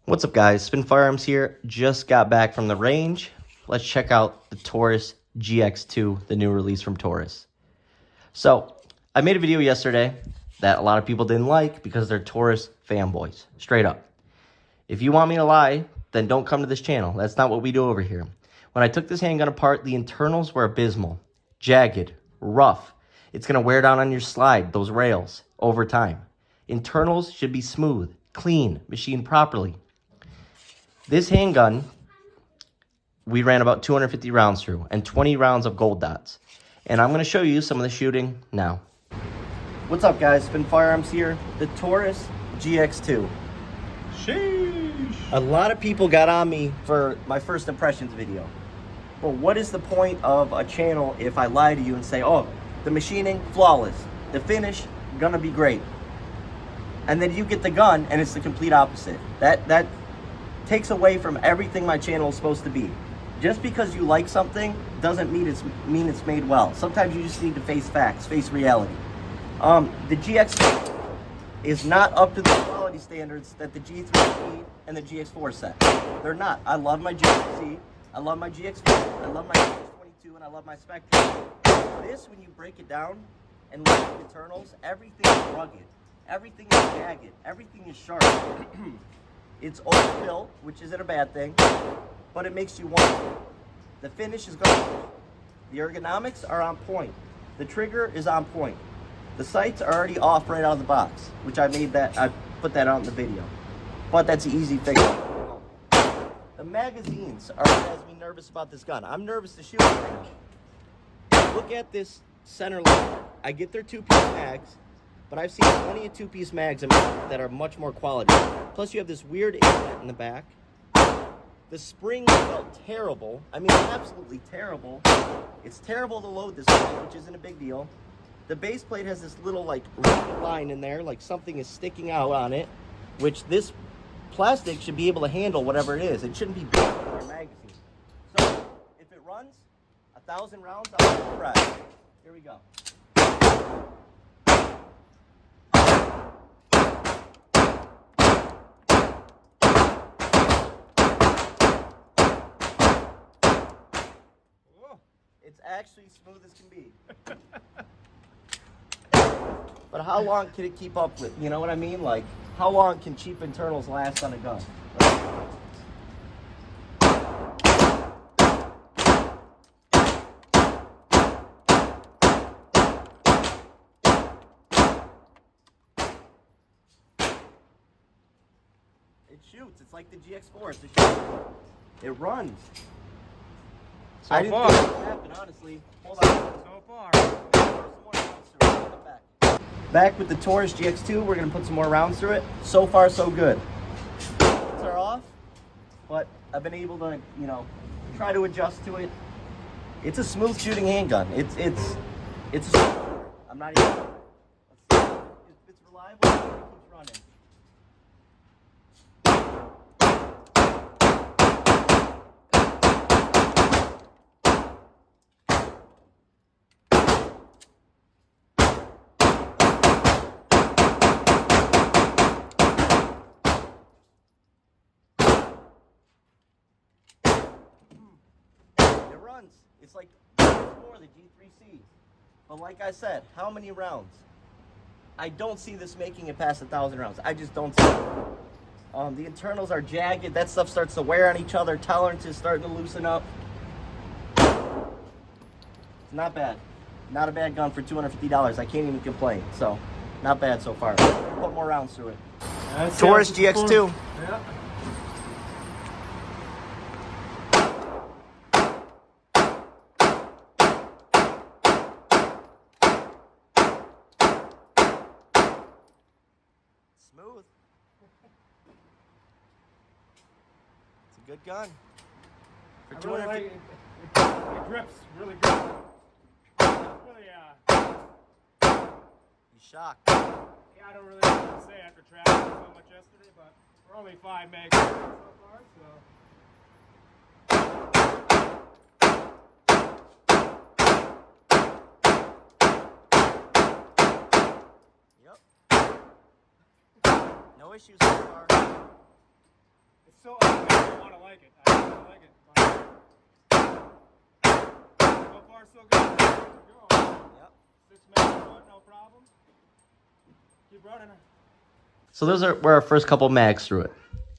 What's up, guys? Spin Firearms here. Just got back from the range. Let's check out the Taurus GX2, the new release from Taurus. So, I made a video yesterday that a lot of people didn't like because they're Taurus fanboys. Straight up. If you want me to lie, then don't come to this channel. That's not what we do over here. When I took this handgun apart, the internals were abysmal. Jagged. Rough. It's going to wear down on your slide, those rails, over time. Internals should be smooth, clean, machined properly. This handgun, we ran about 250 rounds through and 20 rounds of gold dots. And I'm going to show you some of the shooting now. What's up, guys? Spin Firearms here. The Taurus GX2. Sheesh. A lot of people got on me for my first impressions video. Well, what is the point of a channel if I lie to you and say, oh, the machining, flawless. The finish, gonna be great. And then you get the gun and it's the complete opposite. That takes away from everything my channel is supposed to be. Just because you like something doesn't mean it's made well. Sometimes you just need to face facts, face reality. The GX is not up to the quality standards that the G3 and the GX4 set. They're not. I love my GX3, I love my GX4, I love my GX22, and I love my Spectre. This, when you break it down and look at the internals, everything is rugged, everything is jagged, everything is sharp. It's overbuilt, which isn't a bad thing, but it makes you want. The finish is good. The ergonomics are on point. The trigger is on point. The sights are already off right out of the box, which I put that out in the video. But that's an easy fix. The magazines are what has me nervous about this gun. I'm nervous to shoot it right now. Look at this center line. I get their two-piece mags, but I've seen plenty of two-piece mags that are much more quality. Plus, you have this weird inlet in the back. The spring felt terrible. I mean, absolutely terrible. It's terrible to load this thing, which isn't a big deal. The base plate has this little, like, line in there, like something is sticking out on it, which this plastic should be able to handle whatever it is. It shouldn't be big in your magazine. So, if it runs 1,000 rounds, I'll be impressed. Here we go. It's actually smooth as can be. But how long can it keep up with? You know what I mean? Like, how long can cheap internals last on a gun? It shoots. It's like the GX4. It's a shooter. It runs. So I didn't far. think it would happen, honestly. Hold on. So far. Back with the Taurus GX2, we're going to put some more rounds through it. So far, so good. Lights are off, but I've been able to, try to adjust to it. It's a smooth shooting handgun. It's I'm not even. Let's see if it's reliable. It keeps running. It's like before the G3C. But like I said, how many rounds? I don't see this making it past 1,000 rounds. I just don't see it. The internals are jagged. That stuff starts to wear on each other. Tolerance is starting to loosen up. It's not bad. Not a bad gun for $250. I can't even complain. So, not bad so far. Put more rounds through it. Taurus GX2. Yeah. Smooth. It's a good gun. For I really like 250. it grips really good. Really, You shocked. yeah, I don't really know what to say after traveling so much yesterday, but we're only 5 megs so far, so. Yep. No issues so far. far, so good. Go. Yep. 6 mags through it, no problem. Keep running. So those were our first couple mags through it.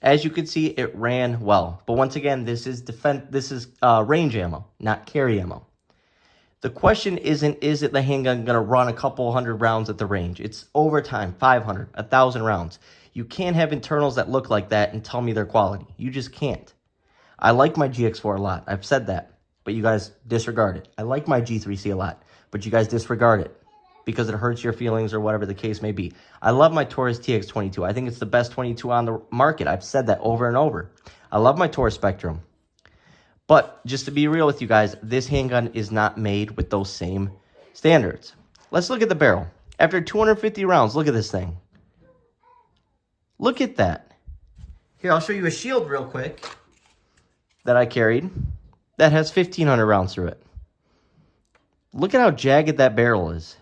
As you can see, it ran well. But once again, this is range ammo, not carry ammo. The question isn't, is it the handgun going to run a couple hundred rounds at the range? It's overtime, 500, 1,000 rounds. You can't have internals that look like that and tell me they're quality. You just can't. I like my GX4 a lot. I've said that, but you guys disregard it. I like my G3C a lot, but you guys disregard it because it hurts your feelings or whatever the case may be. I love my Taurus TX22. I think it's the best 22 on the market. I've said that over and over. I love my Taurus Spectrum. But just to be real with you guys, this handgun is not made with those same standards. Let's look at the barrel. After 250 rounds, look at this thing. Look at that. Here, I'll show you a shield real quick that I carried that has 1,500 rounds through it. Look at how jagged that barrel is.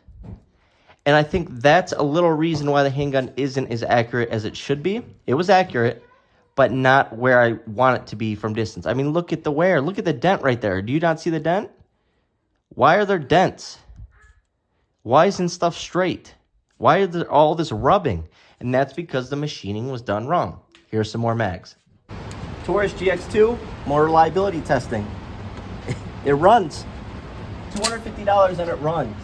And I think that's a little reason why the handgun isn't as accurate as it should be. It was accurate, but not where I want it to be from distance. I mean, look at the wear. Look at the dent right there. Do you not see the dent? Why are there dents? Why isn't stuff straight? Why is there all this rubbing? And that's because the machining was done wrong. Here's some more mags. Taurus GX2, more reliability testing. It runs. $250 and it runs.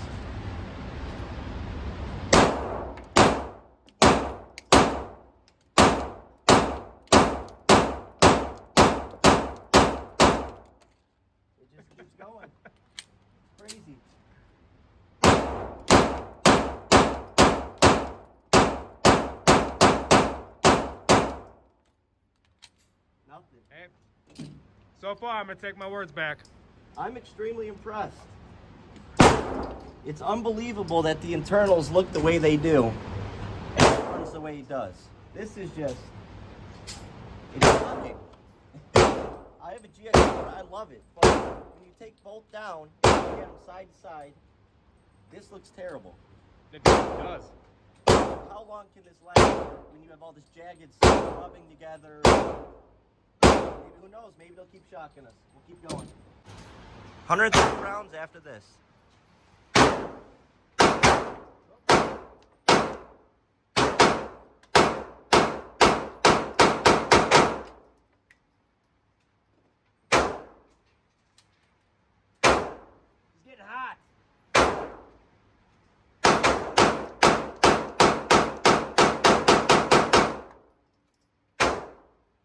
Keeps going. Crazy. Nothing. Hey, so far, I'm going to take my words back. I'm extremely impressed. It's unbelievable that the internals look the way they do and it runs the way it does. This is just, it's shocking. I have a GX2 and I love it, but when you take both down and you get them side to side, this looks terrible. It does. How long can this last when you have all this jagged stuff rubbing together? Maybe, who knows? Maybe they'll keep shocking us. We'll keep going. 130 rounds after this. It's getting hot.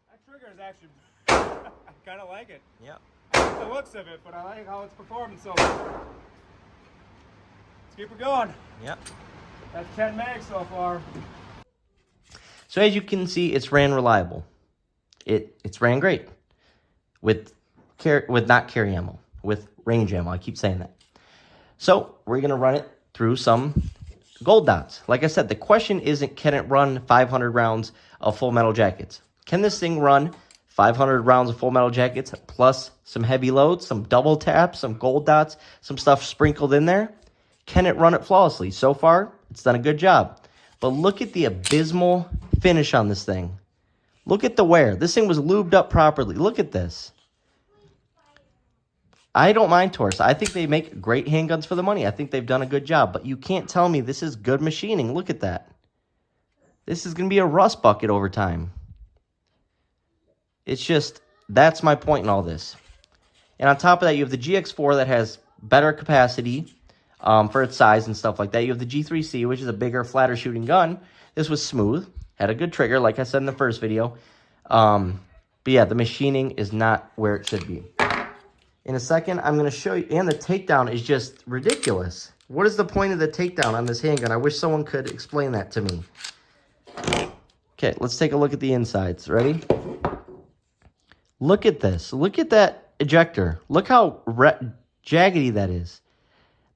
That trigger is actually, I kind of like it. Yep. I like the looks of it, but I like how it's performing so far. Let's keep it going. Yep. That's 10 mags so far. So as you can see, it's ran reliable. It's ran great with not carry ammo, with range ammo. I keep saying that. So we're gonna run it through some gold dots. Like I said, the question isn't can it run 500 rounds of full metal jackets? Can this thing run 500 rounds of full metal jackets plus some heavy loads, some double taps, some gold dots, some stuff sprinkled in there? Can it run it flawlessly? So far, it's done a good job. But look at the abysmal finish on this thing. Look at the wear. This thing was lubed up properly. Look at this. I don't mind Taurus. I think they make great handguns for the money. I think they've done a good job. But you can't tell me this is good machining. Look at that. This is going to be a rust bucket over time. It's just, that's my point in all this. And on top of that, you have the GX4 that has better capacity for its size and stuff like that. You have the G3C, which is a bigger, flatter shooting gun. This was smooth. Had a good trigger, like I said in the first video. But yeah, the machining is not where it should be. In a second, I'm going to show you, and the takedown is just ridiculous. What is the point of the takedown on this handgun? I wish someone could explain that to me. Okay, let's take a look at the insides. Ready? Look at this. Look at that ejector. Look how jaggedy that is.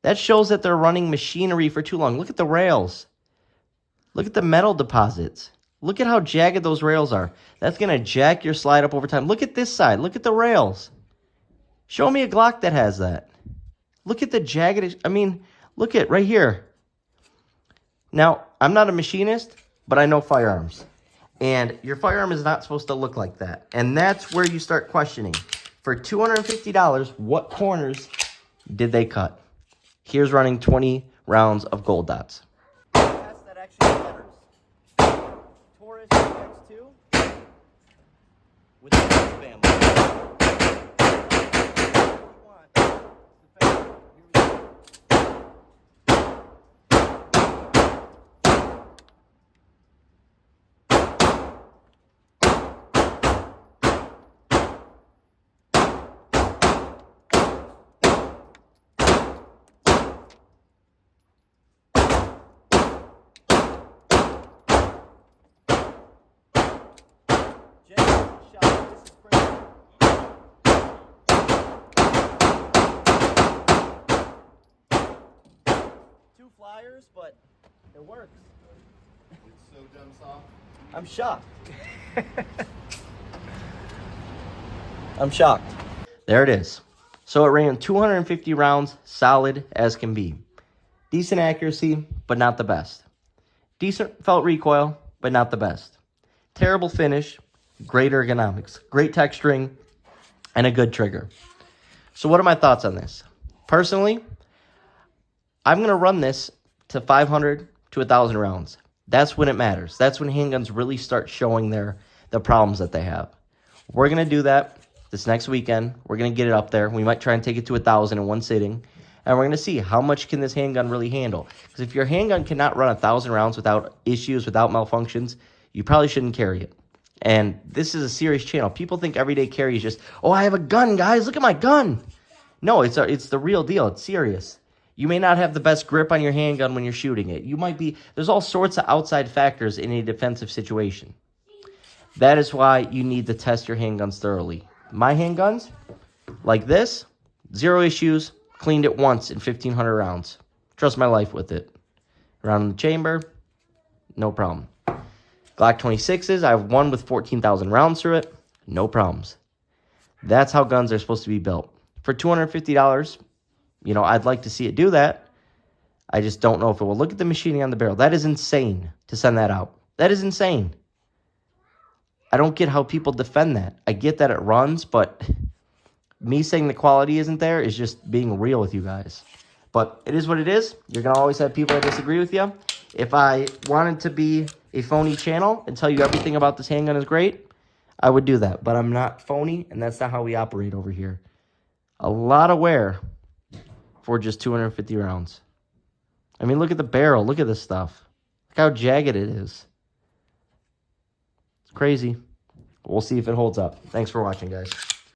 That shows that they're running machinery for too long. Look at the rails. Look at the metal deposits. Look at how jagged those rails are. That's going to jack your slide up over time. Look at this side. Look at the rails. Show me a Glock that has that. Look at the jagged, I mean, look at right here. Now, I'm not a machinist, but I know firearms. And your firearm is not supposed to look like that. And that's where you start questioning. For $250, what corners Did they cut? Here's running 20 rounds of gold dots. Test that actually matters. Taurus GX2 with the spam. Two flyers, but it works. It's so dumb soft. I'm shocked. I'm shocked. There it is. So it ran 250 rounds, solid as can be. Decent accuracy, but not the best. Decent felt recoil, but not the best. Terrible finish, great ergonomics, great texturing, and a good trigger. So what are my thoughts on this? Personally, I'm going to run this to 500 to 1,000 rounds. That's when it matters. That's when handguns really start showing the problems that they have. We're going to do that this next weekend. We're going to get it up there. We might try and take it to 1,000 in one sitting. And we're going to see how much can this handgun really handle. Because if your handgun cannot run 1,000 rounds without issues, without malfunctions, you probably shouldn't carry it. And this is a serious channel. People think everyday carry is just, oh, I have a gun, guys. Look at my gun. No, it's the real deal. It's serious. You may not have the best grip on your handgun when you're shooting it. You might be, there's all sorts of outside factors in a defensive situation. That is why you need to test your handguns thoroughly. My handguns, like this, 0 issues, cleaned it once in 1,500 rounds. Trust my life with it. Around the chamber, no problem. Glock 26s, I have one with 14,000 rounds through it, no problems. That's how guns are supposed to be built. For $250, you know, I'd like to see it do that. I just don't know if it will. Look at the machining on the barrel. That is insane to send that out. That is insane. I don't get how people defend that. I get that it runs, but me saying the quality isn't there is just being real with you guys. But it is what it is. You're going to always have people that disagree with you. If I wanted to be a phony channel and tell you everything about this handgun is great, I would do that. But I'm not phony, and that's not how we operate over here. A lot of wear for just 250 rounds. I mean, look at the barrel. Look at this stuff. Look how jagged it is. It's crazy. We'll see if it holds up. Thanks for watching, guys.